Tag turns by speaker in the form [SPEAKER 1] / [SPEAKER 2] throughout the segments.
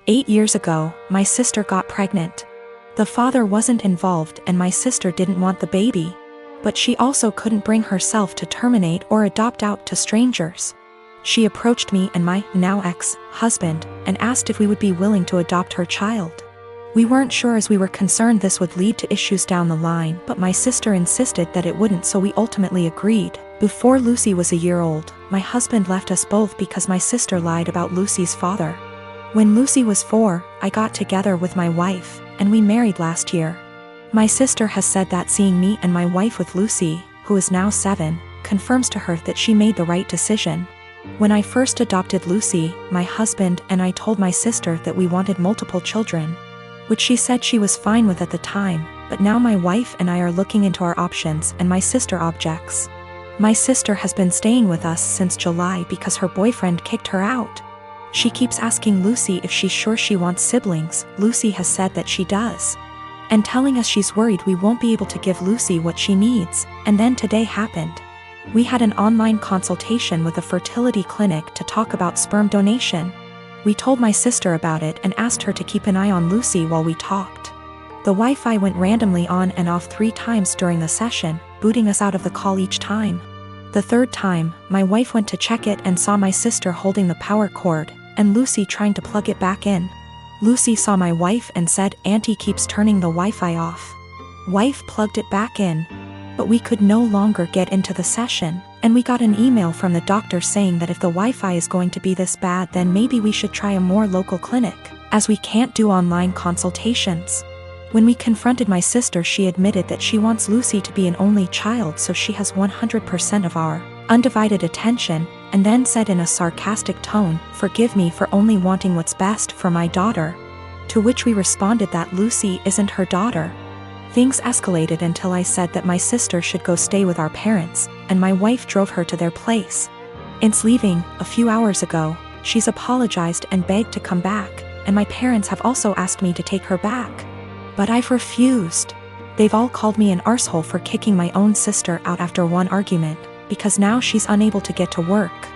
[SPEAKER 1] 8 years ago, my sister got pregnant. The father wasn't involved and my sister didn't want the baby. But she also couldn't bring herself to terminate or adopt out to strangers. She approached me and my now ex-husband and asked if we would be willing to adopt her child. We weren't sure as we were concerned this would lead to issues down the line, but my sister insisted that it wouldn't, so we ultimately agreed. Before Lucy was a year old, my husband left us both because my sister lied about Lucy's father. When Lucy was 4, I got together with my wife, and we married last year. My sister has said that seeing me and my wife with Lucy, who is now 7, confirms to her that she made the right decision. When I first adopted Lucy, my husband and I told my sister that we wanted multiple children, which she said she was fine with at the time, but now my wife and I are looking into our options and my sister objects. My sister has been staying with us since July because her boyfriend kicked her out. She keeps asking Lucy if she's sure she wants siblings. Lucy has said that she does, and telling us she's worried we won't be able to give Lucy what she needs. And then today happened. We had an online consultation with a fertility clinic to talk about sperm donation. We told my sister about it and asked her to keep an eye on Lucy while we talked. The Wi-Fi went randomly on and off 3 times during the session, booting us out of the call each time. The 3rd time, my wife went to check it and saw my sister holding the power cord, and Lucy trying to plug it back in. Lucy saw my wife and said, "Auntie keeps turning the Wi-Fi off." Wife plugged it back in. But we could no longer get into the session, and we got an email from the doctor saying that if the Wi-Fi is going to be this bad, then maybe we should try a more local clinic, as we can't do online consultations. When we confronted my sister, she admitted that she wants Lucy to be an only child so she has 100% of our undivided attention, and then said in a sarcastic tone, "Forgive me for only wanting what's best for my daughter." To which we responded that Lucy isn't her daughter. Things escalated until I said that my sister should go stay with our parents, and my wife drove her to their place. Since leaving a few hours ago, she's apologized and begged to come back, and my parents have also asked me to take her back. But I've refused. They've all called me an arsehole for kicking my own sister out after one argument, because now she's unable to get to work.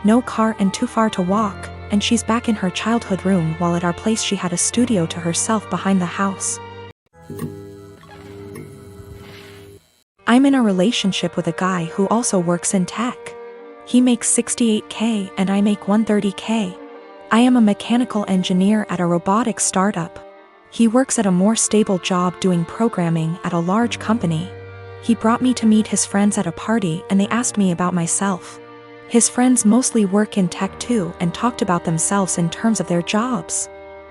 [SPEAKER 1] No car and too far to walk, and she's back in her childhood room while at our place she had a studio to herself behind the house. I'm in a relationship with a guy who also works in tech. He makes $68K and I make $130K. I am a mechanical engineer at a robotics startup. He works at a more stable job doing programming at a large company. He brought me to meet his friends at a party and they asked me about myself. His friends mostly work in tech too and talked about themselves in terms of their jobs.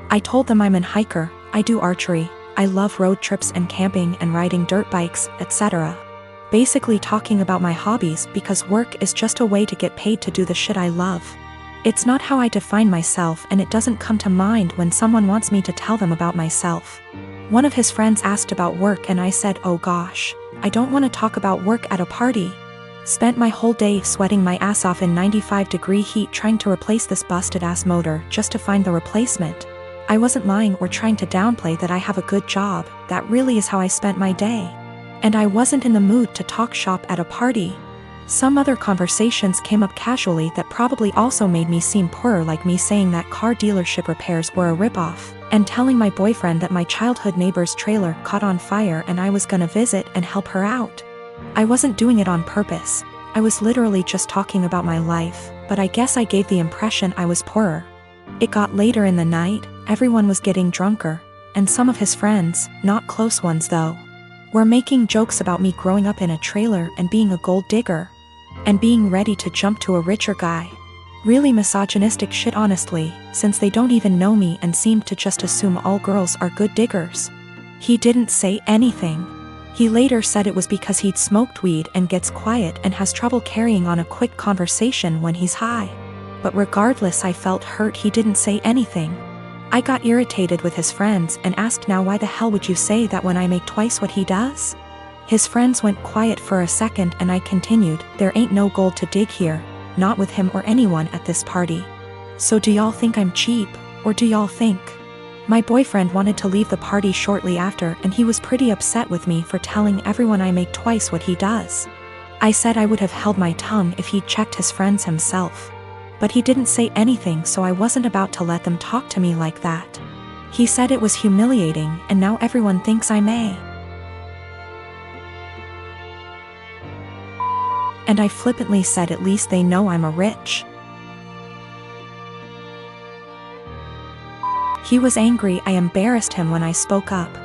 [SPEAKER 1] I told them I'm an hiker, I do archery, I love road trips and camping and riding dirt bikes, etc. Basically talking about my hobbies because work is just a way to get paid to do the shit I love. It's not how I define myself and it doesn't come to mind when someone wants me to tell them about myself. One of his friends asked about work and I said, "Oh gosh, I don't want to talk about work at a party." Spent my whole day sweating my ass off in 95-degree heat trying to replace this busted ass motor just to find the replacement. I wasn't lying or trying to downplay that I have a good job, that really is how I spent my day. And I wasn't in the mood to talk shop at a party. Some other conversations came up casually that probably also made me seem poorer, like me saying that car dealership repairs were a ripoff, and telling my boyfriend that my childhood neighbor's trailer caught on fire and I was gonna visit and help her out. I wasn't doing it on purpose, I was literally just talking about my life, but I guess I gave the impression I was poorer. It got later in the night, everyone was getting drunker, and some of his friends, not close ones though, were making jokes about me growing up in a trailer and being a gold digger, and being ready to jump to a richer guy. Really misogynistic shit honestly, since they don't even know me and seemed to just assume all girls are good diggers. He didn't say anything. He later said it was because he'd smoked weed and gets quiet and has trouble carrying on a quick conversation when he's high. But regardless, I felt hurt he didn't say anything. I got irritated with his friends and asked, "Now why the hell would you say that when I make twice what he does?" His friends went quiet for a second and I continued, "There ain't no gold to dig here, not with him or anyone at this party. So do y'all think I'm cheap, or do y'all think?" My boyfriend wanted to leave the party shortly after and he was pretty upset with me for telling everyone I make twice what he does. I said I would have held my tongue if he'd checked his friends himself. But he didn't say anything, so I wasn't about to let them talk to me like that. He said it was humiliating and now everyone thinks I'm a. And I flippantly said at least they know I'm a rich. He was angry. I embarrassed him when I spoke up.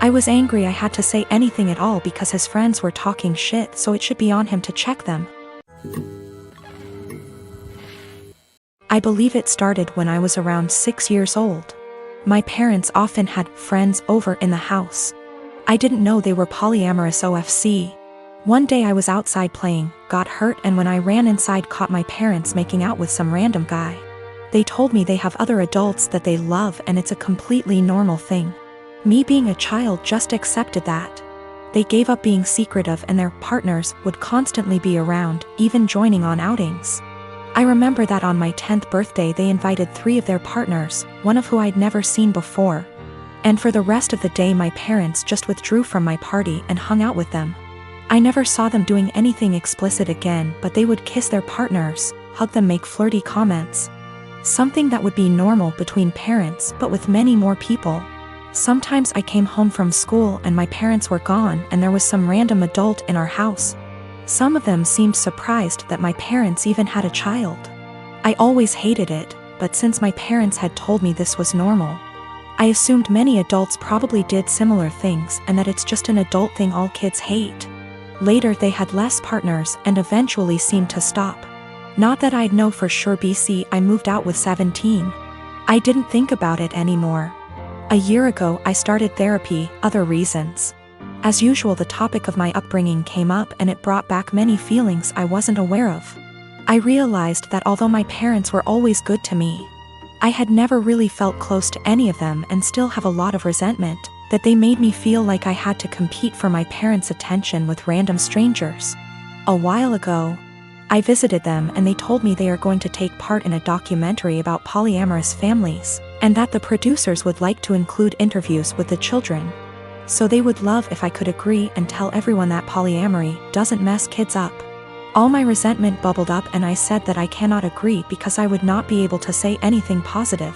[SPEAKER 1] I was angry I had to say anything at all because his friends were talking shit, so it should be on him to check them. I believe it started when I was around 6 years old. My parents often had friends over in the house. I didn't know they were polyamorous OFC. One day I was outside playing, got hurt, and when I ran inside caught my parents making out with some random guy. They told me they have other adults that they love and it's a completely normal thing. Me being a child just accepted that. They gave up being secretive and their partners would constantly be around, even joining on outings. I remember that on my 10th birthday they invited 3 of their partners, one of who I'd never seen before. And for the rest of the day my parents just withdrew from my party and hung out with them. I never saw them doing anything explicit again, but they would kiss their partners, hug them, make flirty comments. Something that would be normal between parents, but with many more people. Sometimes I came home from school and my parents were gone and there was some random adult in our house. Some of them seemed surprised that my parents even had a child. I always hated it, but since my parents had told me this was normal, I assumed many adults probably did similar things and that it's just an adult thing all kids hate. Later they had less partners and eventually seemed to stop. Not that I'd know for sure. I moved out with 17. I didn't think about it anymore. A year ago I started therapy, other reasons. As usual the topic of my upbringing came up and it brought back many feelings I wasn't aware of. I realized that although my parents were always good to me, I had never really felt close to any of them and still have a lot of resentment, that they made me feel like I had to compete for my parents' attention with random strangers. A while ago, I visited them and they told me they are going to take part in a documentary about polyamorous families, and that the producers would like to include interviews with the children. So they would love if I could agree and tell everyone that polyamory doesn't mess kids up. All my resentment bubbled up and I said that I cannot agree because I would not be able to say anything positive.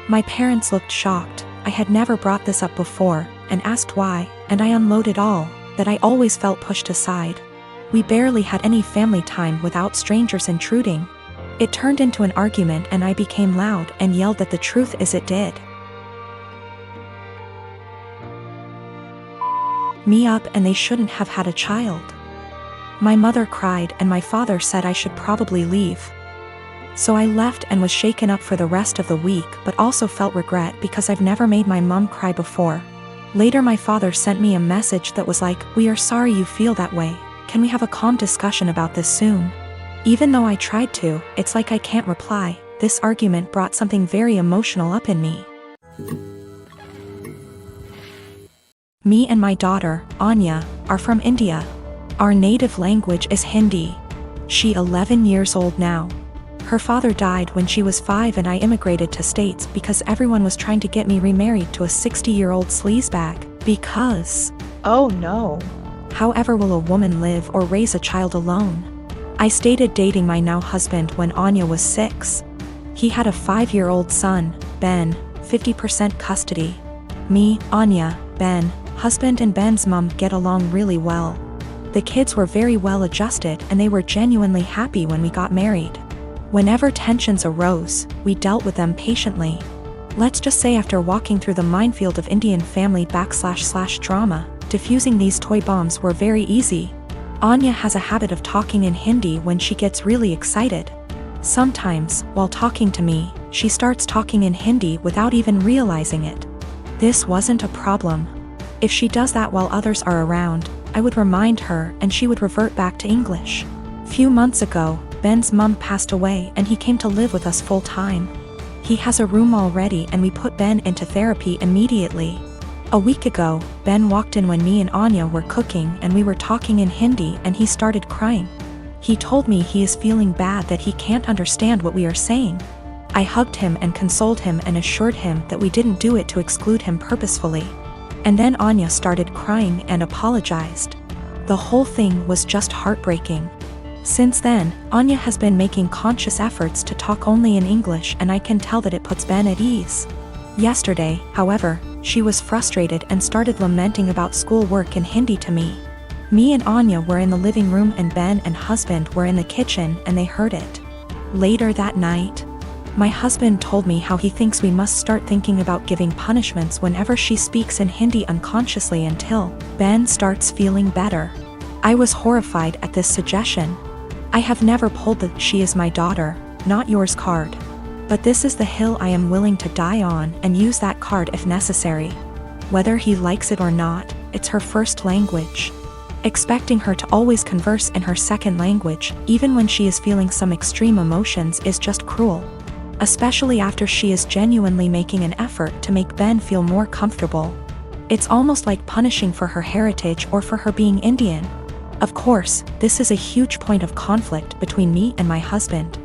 [SPEAKER 1] My parents looked shocked. I had never brought this up before, and asked why, and I unloaded all, that I always felt pushed aside. We barely had any family time without strangers intruding. It turned into an argument and I became loud and yelled that the truth is it did me up and they shouldn't have had a child. My mother cried and my father said I should probably leave. So I left and was shaken up for the rest of the week, but also felt regret because I've never made my mom cry before. Later my father sent me a message that was like, "We are sorry you feel that way. Can we have a calm discussion about this soon?" Even though I tried to, it's like I can't reply. This argument brought something very emotional up in me. Me and my daughter, Anya, are from India. Our native language is Hindi. She's 11 years old now. Her father died when she was 5 and I immigrated to States because everyone was trying to get me remarried to a 60-year-old sleazebag, because, oh no, however will a woman live or raise a child alone? I started dating my now husband when Anya was 6. He had a 5-year-old son, Ben, 50% custody. Me, Anya, Ben, husband and Ben's mom get along really well. The kids were very well adjusted and they were genuinely happy when we got married. Whenever tensions arose, we dealt with them patiently. Let's just say after walking through the minefield of Indian family / drama, diffusing these toy bombs were very easy. Anya has a habit of talking in Hindi when she gets really excited. Sometimes, while talking to me, she starts talking in Hindi without even realizing it. This wasn't a problem. If she does that while others are around, I would remind her and she would revert back to English. Few months ago, Ben's mom passed away and he came to live with us full time. He has a room already and we put Ben into therapy immediately. A week ago, Ben walked in when me and Anya were cooking and we were talking in Hindi and he started crying. He told me he is feeling bad that he can't understand what we are saying. I hugged him and consoled him and assured him that we didn't do it to exclude him purposefully. And then Anya started crying and apologized. The whole thing was just heartbreaking. Since then, Anya has been making conscious efforts to talk only in English, and I can tell that it puts Ben at ease. Yesterday, however, she was frustrated and started lamenting about schoolwork in Hindi to me. Me and Anya were in the living room and Ben and husband were in the kitchen and they heard it. Later that night, my husband told me how he thinks we must start thinking about giving punishments whenever she speaks in Hindi unconsciously until Ben starts feeling better. I was horrified at this suggestion. I have never pulled the "she is my daughter, not yours" card. But this is the hill I am willing to die on and use that card if necessary. Whether he likes it or not, it's her first language. Expecting her to always converse in her second language, even when she is feeling some extreme emotions, is just cruel. Especially after she is genuinely making an effort to make Ben feel more comfortable. It's almost like punishing for her heritage or for her being Indian. Of course, this is a huge point of conflict between me and my husband.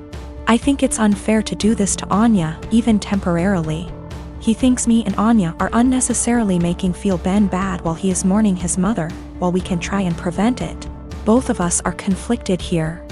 [SPEAKER 1] I think it's unfair to do this to Anya, even temporarily. He thinks me and Anya are unnecessarily making feel Ben bad while he is mourning his mother, while we can try and prevent it. Both of us are conflicted here.